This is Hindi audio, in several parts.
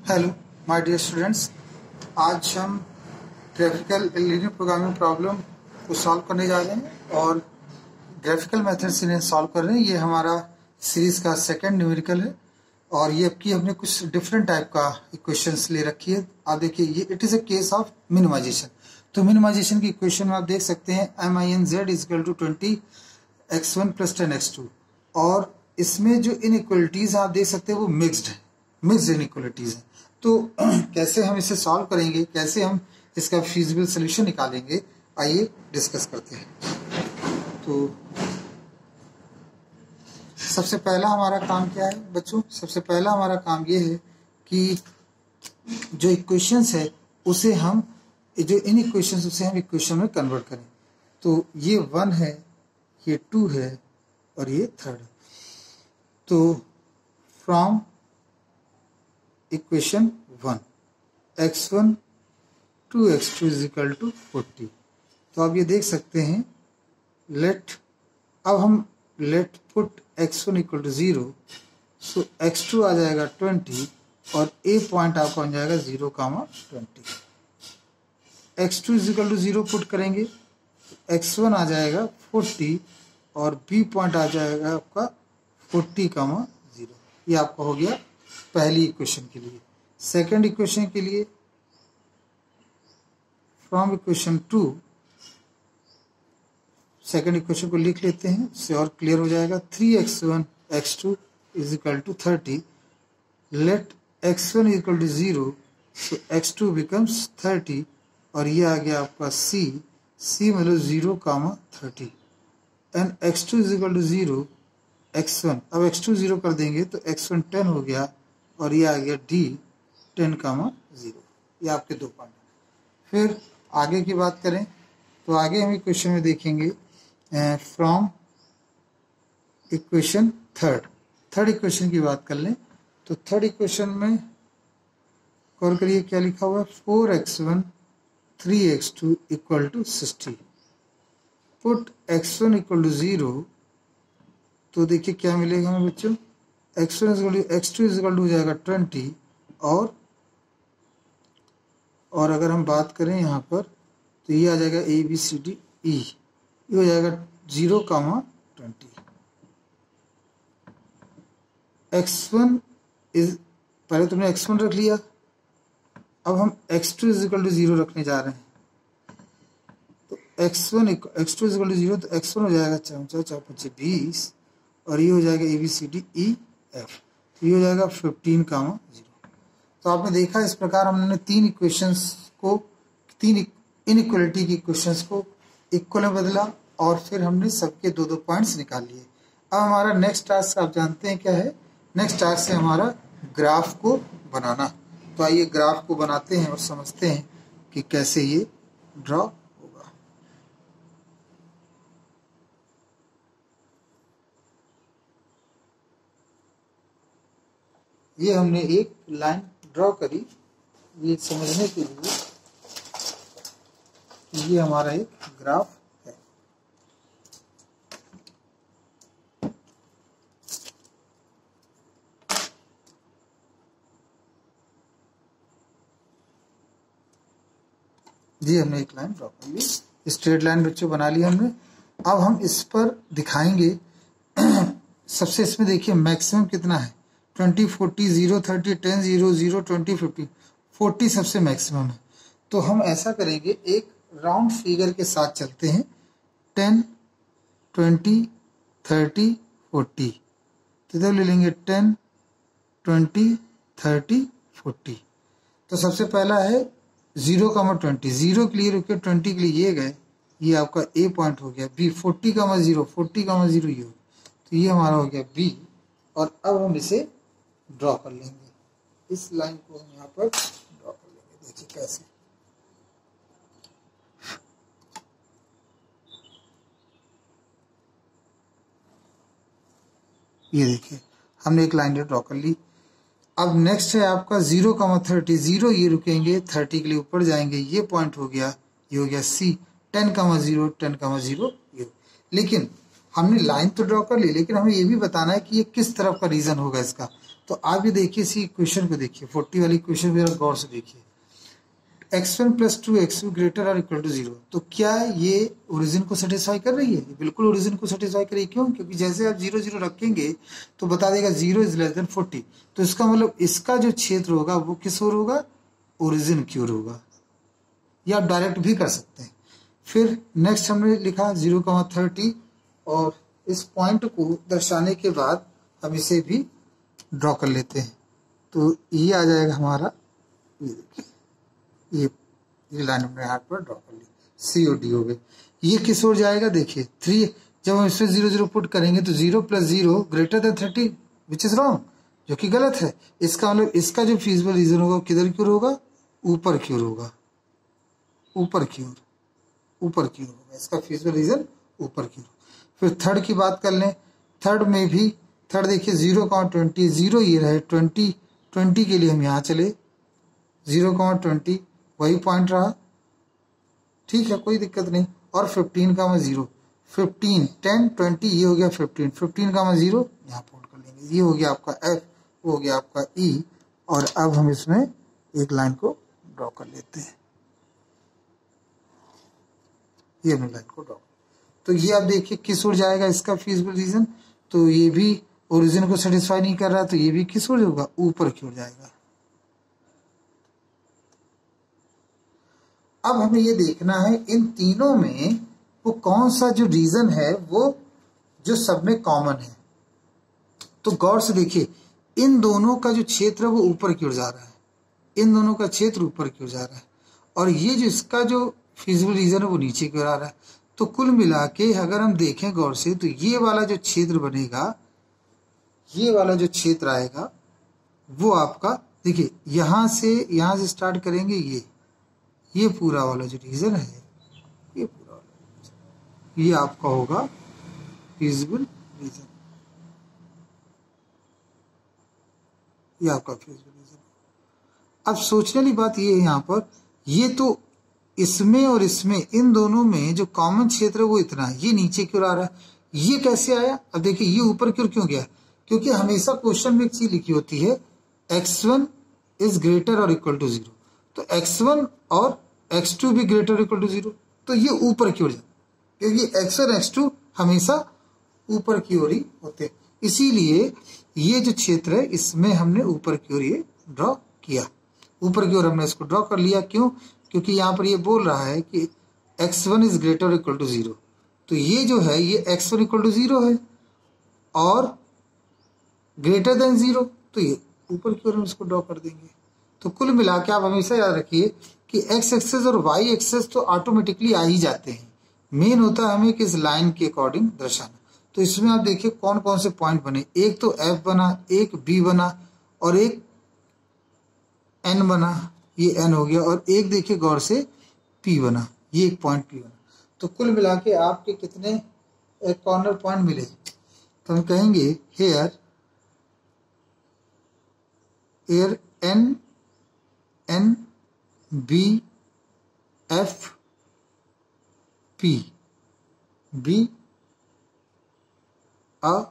हेलो माय डियर स्टूडेंट्स, आज हम ग्राफिकल लीनियर प्रोग्रामिंग प्रॉब्लम को सॉल्व करने जा रहे हैं और ग्राफिकल मेथड से इन्हें सॉल्व कर रहे हैं। ये हमारा सीरीज का सेकंड न्यूमेरिकल है और ये अब की हमने कुछ डिफरेंट टाइप का इक्वेशंस ले रखी है। आप देखिए, ये it is a case of minimisation. तो मिनिमाइजेशन की इक्वेशन में आप देख सकते हैं min(z) = 20x1 + 10x2 और इसमें जो इनइक्वलिटीज आप देख सकते हैं वो मिक्स्ड इनइक्वलिटीज हैं। तो कैसे हम इसे सॉल्व करेंगे, कैसे हम इसका फीजिबल सोल्यूशन निकालेंगे, आइए डिस्कस करते हैं। तो सबसे पहला हमारा काम क्या है बच्चों? सबसे पहला हमारा काम ये है कि जो इक्वेशंस है उसे हम जो इन इक्वेशंस उसे हम इक्वेशन में कन्वर्ट करें। तो ये 1 है, ये 2 है और ये 3 है। तो फ्रॉम इक्वेशन 1 x1 2x2 = 40। तो आप ये देख सकते हैं, लेट पुट x1 = 0, सो x2 आ जाएगा 20 और a पॉइंट आपका बन जाएगा 0,20। x2 = 0 पुट करेंगे, x1 आ जाएगा 40 और b पॉइंट आ जाएगा आपका 40,0। ये आपका हो गया पहली इक्वेशन के लिए। सेकंड इक्वेशन के लिए फ्रॉम इक्वेशन 2, सेकंड इक्वेशन को लिख लेते हैं, इससे और क्लियर हो जाएगा। 3x1 x2 = 30, लेट x1 = 0, सो x2 becomes 30 और ये आ गया आपका c मतलब 0,30 एंड x2 = 0, x1 अब x2 0 कर देंगे तो x1 10 हो गया और ये आ गया d 10,0। ये आपके 2 पॉइंट। फिर आगे की बात करें तो आगे हम इक्वेशन में देखेंगे फ्रॉम इक्वेशन थर्ड इक्वेशन की बात कर लें तो थर्ड इक्वेशन में गौर करिए क्या लिखा हुआ है, 4x1 3x2 = 60। पुट x1 = 0, तो देखिए क्या मिलेगा हमें बच्चों, x2 हो जाएगा 20 और अगर हम बात करें यहाँ पर तो ये आ जाएगा ABCD E, ये हो जाएगा 0,20। x1 पहले तुमने x1 रख लिया, अब हम x2 = 0 रखने जा रहे हैं। तो x2 = 0, तो x1 हो जाएगा 4×4 = 20 और ये हो जाएगा ABCD EF, तो ये हो जाएगा 15,0। तो आपने देखा इस प्रकार हमने तीन इनइक्वलिटी की इक्वेशंस को इक्वल में बदला और फिर हमने सबके 2-2 पॉइंट्स निकाल लिए। अब हमारा नेक्स्ट टास्क आप जानते हैं क्या है? नेक्स्ट टास्क है हमारा ग्राफ को बनाना। तो आइए ग्राफ को बनाते हैं और समझते हैं कि कैसे ये ड्रॉ होगा। ये हमने एक लाइन ड्रॉ करी ये समझने के लिए कि ये हमारा एक ग्राफ है। ये हमने एक लाइन ड्रॉ कर ली, स्ट्रेट लाइन बच्चों बना ली हमने। अब हम इस पर दिखाएंगे सबसे इसमें देखिए मैक्सिमम कितना है, 20 40 0 30 10 0 0 20 50, 40 सबसे मैक्सिमम है। तो हम ऐसा करेंगे, एक राउंड फिगर के साथ चलते हैं, 10 20 30 40, तो इधर ले लेंगे 10 20 30 40। तो सबसे पहला है 0,20, 0 के लिए रुके, 20 के लिए ये गए, ये आपका A पॉइंट हो गया। B 40,0 40,0 ये हो गया, तो ये हमारा हो गया B। और अब हम इसे ड्रॉ कर लेंगे, इस लाइन को हम यहाँ पर ड्रॉ कर लेंगे। देखिए कैसे, ये देखिए हमने एक लाइन ड्रॉ कर ली। अब नेक्स्ट है आपका 0,30, 0 ये रुकेंगे, 30 के लिए ऊपर जाएंगे, ये पॉइंट हो गया, ये हो गया C। 10,0 10,0 ये। लेकिन हमने लाइन तो ड्रॉ कर ली, लेकिन हमें ये भी बताना है कि ये किस तरफ का रीजन होगा इसका। तो आप ये देखिए इसी इक्वेशन को देखिए, 40 वाली इक्वेशन को जरा गौर से देखिए, x1 + 2x2 ग्रेटर और इक्वल टू 0। तो क्या ये ओरिजिन को सेटिस्फाई कर रही है? ये बिल्कुल ओरिजिन को सेटिस्फाई कर रही है। क्यों? क्योंकि जैसे आप 0 0 रखेंगे तो बता देगा 0 इज लेस देन 40। तो इसका मतलब इसका जो क्षेत्र होगा वो किस ओर होगा? ओरिजिन की ओर होगा। या आप डायरेक्ट भी कर सकते हैं। फिर नेक्स्ट हमने लिखा 0,30 और इस पॉइंट को दर्शाने के बाद हम इसे भी ड्रॉ कर लेते हैं। तो ये आ जाएगा हमारा, ये देखिए ये लाइन हमने यहाँ पर ड्रॉ कर ली, COD हो गई। ये किस ओर जाएगा? देखिए 3, जब हम इसमें 0 0 पुट करेंगे तो 0 + 0 greater than 30, which is wrong, जो कि गलत है। इसका मतलब इसका जो फीजिबल रीजन होगा किधर की ओर होगा? ऊपर की ओर होगा, ऊपर की ओर, ऊपर की ओर होगा। इसका फीजिबल रीजन ऊपर की ओर। फिर थर्ड की बात कर लें। थर्ड में भी थर्ड देखिए 0,20, 0 ये रहे, 20 के लिए हम यहाँ चले, 0,20 वही पॉइंट रहा, ठीक है, कोई दिक्कत नहीं। और 15,0, 15, 10, 20 ये हो गया 15, 15,0 यहाँ पुट कर लेंगे। ये हो गया आपका F, वो हो गया आपका E। और अब हम इसमें एक लाइन को ड्रॉ कर लेते हैं, ये हमने लाइन को ड्रॉ। तो ये आप देखिए किस ओर जाएगा इसका फीजिबल रीजन। तो ये भी ओरिजिन को सेटिस्फाई नहीं कर रहा, तो ये भी किस ओर होगा? ऊपर की ओर जाएगा। अब हमें ये देखना है इन तीनों में वो कौन सा जो रीजन है वो जो सब में कॉमन है। तो गौर से देखिए इन दोनों का जो क्षेत्र है वो ऊपर की ओर जा रहा है, इन दोनों का क्षेत्र ऊपर की ओर जा रहा है, और ये जो इसका जो फिजिबल रीजन है वो नीचे की ओर आ रहा है। तो कुल मिला के अगर हम देखें गौर से तो ये वाला जो क्षेत्र बनेगा, ये वाला जो क्षेत्र आएगा वो आपका देखिए यहां से स्टार्ट करेंगे, ये पूरा वाला जो रीजन है, ये पूरा वाला ये आपका होगा फिजिबल रीजन, ये आपका फिजिबल रीजन। अब सोचने वाली बात ये है यहाँ पर, ये तो इसमें और इसमें इन दोनों में जो कॉमन क्षेत्र है वो इतना है, ये नीचे की ओर आ रहा है। ये कैसे आया? अब देखिए ये ऊपर की ओर क्यों गया? क्योंकि हमेशा क्वेश्चन में एक चीज लिखी होती है x1 इज ग्रेटर और इक्वल टू 0। तो x1 और x2 भी ग्रेटर और इक्वल टू 0, तो ये ऊपर की ओर जाए, क्योंकि x1 x2 हमेशा ऊपर की ओर ही होते। इसीलिए ये जो क्षेत्र है इसमें हमने ऊपर की ओर ये ड्रॉ किया, ऊपर की ओर हमने इसको ड्रॉ कर लिया। क्यों? क्योंकि यहाँ पर ये बोल रहा है कि x1 इज ग्रेटर और इक्वल टू 0। तो ये जो है ये x1 इक्वल टू 0 है और ग्रेटर देन 0, तो ये ऊपर की ओर हम इसको ड्रॉ कर देंगे। तो कुल मिला के आप हमेशा याद रखिए कि x एक्सेस और y एक्सेस तो ऑटोमेटिकली आ ही जाते हैं, मेन होता है हमें किस लाइन के अकॉर्डिंग दर्शाना। तो इसमें आप देखिए कौन कौन से पॉइंट बने, एक तो F बना, एक B बना और एक N बना, ये N हो गया, और एक देखिए गौर से P बना, ये एक पॉइंट P बना। तो कुल मिला के आपके कितने कॉर्नर पॉइंट मिले? तो हम कहेंगे here N B F P B a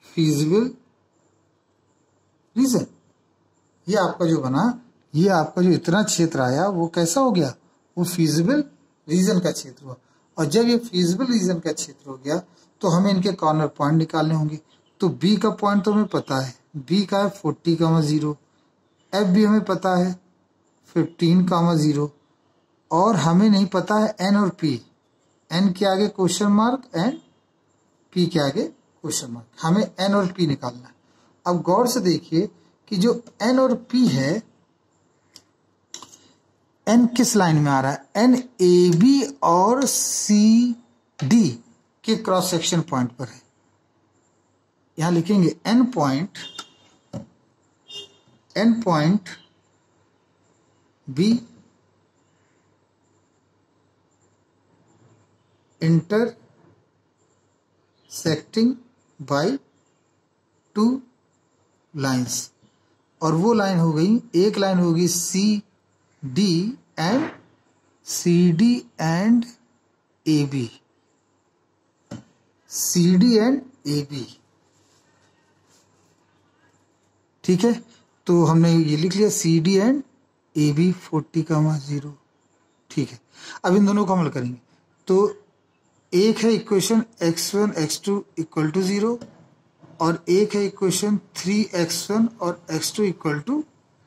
feasible region. ये आपका जो बना, ये आपका जो इतना क्षेत्र आया वो कैसा हो गया? वो फीजिबल रीजन का क्षेत्र हुआ। और जब ये फीजिबल रीजन का क्षेत्र हो गया तो हमें इनके कॉर्नर पॉइंट निकालने होंगे। तो बी का पॉइंट तो हमें पता है, बी का है 40,0, एफ भी हमें पता है 15,0, और हमें नहीं पता है एन और पी। एन के आगे क्वेश्चन मार्क एंड पी के आगे क्वेश्चन मार्क, हमें एन और पी निकालना है। अब गौर से देखिए कि जो एन और पी है, एन किस लाइन में आ रहा है? एन ए बी और सी डी के क्रॉस सेक्शन पॉइंट पर है। यहां लिखेंगे N point B intersecting by 2 lines, और वो लाइन हो गई, एक लाइन होगी C D and A B, C D and A B, ठीक है, तो हमने ये लिख लिया C D and A B 40,0। ठीक है, अब इन दोनों को हल करेंगे। तो एक है equation x1 x2 equal to 0 और एक है इक्वेशन 3x1 और x2 इक्वल टू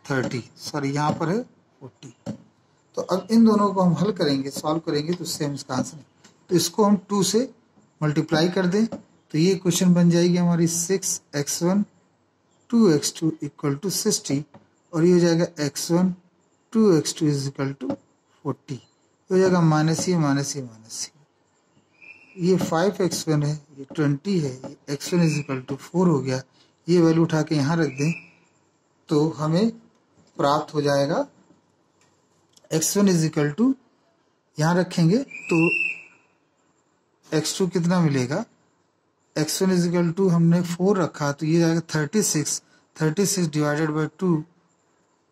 30, सॉरी यहाँ पर है 40। तो अब इन दोनों को हम हल करेंगे, सॉल्व करेंगे, तो उससे हम इसका आंसर है। तो इसको हम 2 से मल्टीप्लाई कर दें तो ये इक्वेशन बन जाएगी हमारी 6x1 2x2 इक्वल टू 60 और ये हो जाएगा x1 2x2 is equal to 40। हो जाएगा माइनस ये माइनस ये माइनस ये 5x1 है, ये 20 है, ये x1 इज इक्वल टू 4 हो गया। ये वैल्यू उठा के यहाँ रख दें तो हमें प्राप्त हो जाएगा x1 इज इक्वल टू, यहाँ रखेंगे तो x2 कितना मिलेगा, x1 इज इक्वल टू हमने 4 रखा तो ये जाएगा 36 डिवाइडेड बाई 2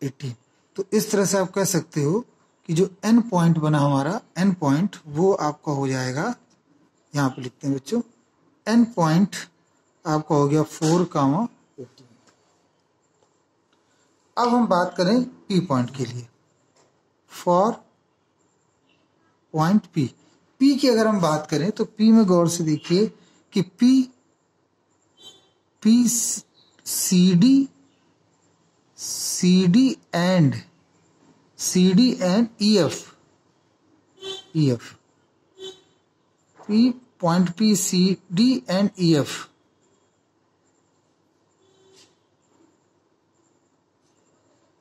18। तो इस तरह से आप कह सकते हो कि जो n पॉइंट बना हमारा n पॉइंट वो आपका हो जाएगा, यहाँ पे लिखते हैं बच्चों, n पॉइंट आपका हो गया 4,18। अब हम बात करें p पॉइंट के लिए। फॉर पॉइंट p की अगर हम बात करें तो p में गौर से देखिए कि p CD and EF point P CD and EF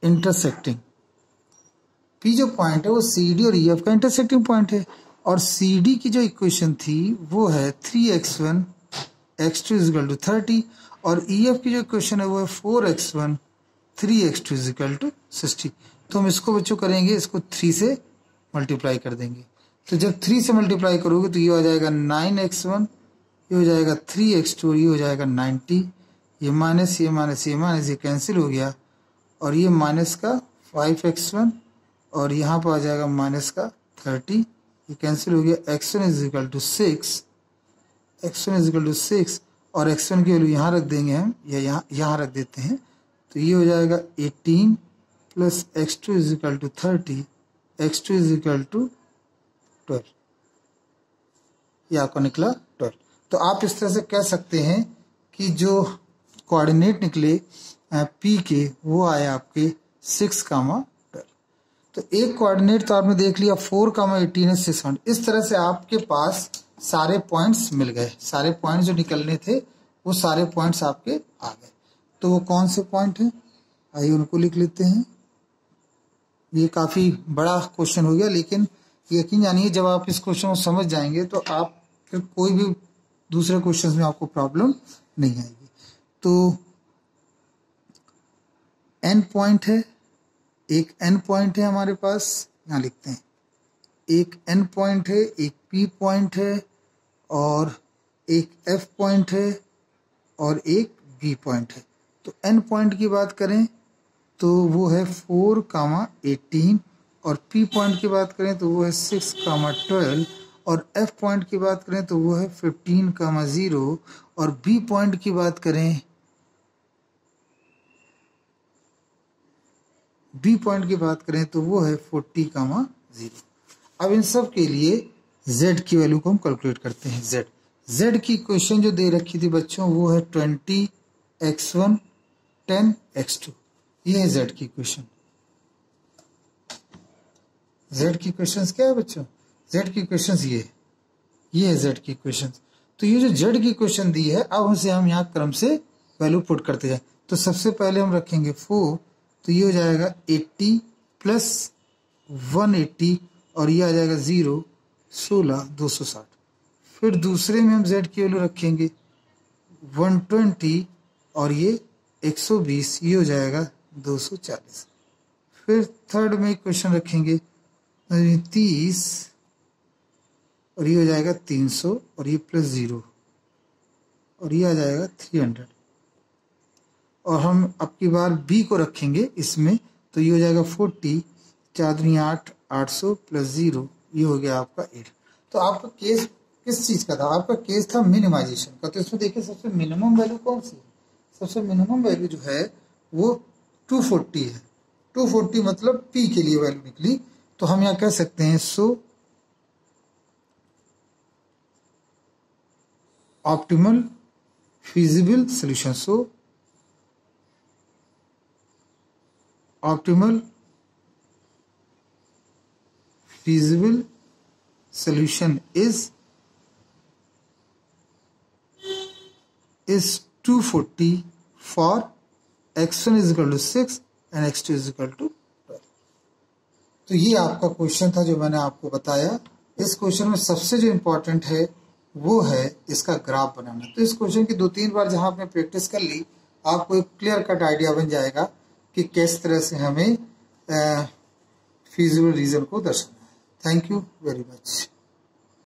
intersecting. P जो पॉइंट है वो CD और EF का इंटरसेक्टिंग पॉइंट है और CD की जो इक्वेशन थी वो है 3x1 x2 is equal to 30 और EF की जो इक्वेशन है वो है 4x1 3x2 is equal to 60। तो हम इसको बच्चों करेंगे, इसको 3 से मल्टीप्लाई कर देंगे। तो जब 3 से मल्टीप्लाई करोगे तो ये हो जाएगा 9x1, ये हो जाएगा 3x2, ये हो जाएगा 90, ये माइनस ये माइनस ये माइनस ये कैंसिल हो गया और ये माइनस का 5x1 और यहाँ पर आ जाएगा माइनस का 30, ये कैंसिल हो गया। x1 इज इक्वल टू 6 और x1 की वैल्यू यहाँ रख देंगे हम, या यहाँ रख देते हैं तो ये हो जाएगा 18 plus x2 is equal to 30, x2 is equal to 12, ये आपका निकला 12। तो आप इस तरह से कह सकते हैं कि जो कोऑर्डिनेट निकले P के वो आए आपके 6,12। तो एक कोऑर्डिनेट तो आपने देख लिया 4,18 है 600। इस तरह से आपके पास सारे पॉइंट्स मिल गए, सारे पॉइंट्स जो निकलने थे वो सारे पॉइंट्स आपके आ गए। तो वो कौन से पॉइंट हैं, आइए उनको लिख लेते हैं। ये काफ़ी बड़ा क्वेश्चन हो गया, लेकिन यकीन जानिए जब आप इस क्वेश्चन को समझ जाएंगे तो आप फिर कोई भी दूसरे क्वेश्चन में आपको प्रॉब्लम नहीं आएगी। तो n पॉइंट है, एक n पॉइंट है हमारे पास, यहाँ लिखते हैं, एक n पॉइंट है, एक p पॉइंट है और एक f पॉइंट है और एक b पॉइंट है। तो n पॉइंट की बात करें तो वो है 4,18 और p पॉइंट की बात करें तो वो है 6,12 और f पॉइंट की बात करें तो वो है 15,0 और b पॉइंट की बात करें तो वो है 40,0। अब इन सब के लिए z की वैल्यू को हम कैलकुलेट करते हैं। z की इक्वेशन जो दे रखी थी बच्चों वो है 20x1 10x2, ये है z की इक्वेशन। z की इक्वेशंस क्या है बच्चों, z की इक्वेशंस ये है z की इक्वेशंस। तो ये जो z की इक्वेशन दी है अब उसे हम यहाँ क्रम से वैल्यू पुट करते जाए। तो सबसे पहले हम रखेंगे 4, तो ये हो जाएगा 80 प्लस 180 और ये आ जाएगा 0 16 260। फिर दूसरे में हम z की वैल्यू रखेंगे 120 और ये 120, ये हो जाएगा 240। फिर थर्ड में इक्वेशन रखेंगे 30 और ये हो जाएगा 300 और ये प्लस 0 और ये आ जाएगा 300। और हम अब की बार b को रखेंगे इसमें, तो ये हो जाएगा 40 4 दूनी 8 800 प्लस 0, ये हो गया आपका 8। तो आपका केस किस चीज़ का था, आपका केस था मिनिमाइजेशन का। तो इसमें देखिए सबसे मिनिमम वैल्यू कौन सी है, सबसे मिनिमम वैल्यू जो है वो 240 है। 240 मतलब P के लिए वैल्यू निकली, तो हम यहाँ कह सकते हैं सो optimal feasible solution. So optimal feasible solution is 240 for x1 is equal to 6 and x2 is equal to 12. तो ये आपका क्वेश्चन था जो मैंने आपको बताया। इस क्वेश्चन में सबसे जो इम्पोर्टेंट है वो है इसका ग्राफ बनाना। तो इस क्वेश्चन की 2-3 बार जहां आपने प्रैक्टिस कर ली, आपको एक क्लियर कट आइडिया बन जाएगा कि किस तरह से हमें फीजिबल रीजन को दर्शाना है। Thank you very much.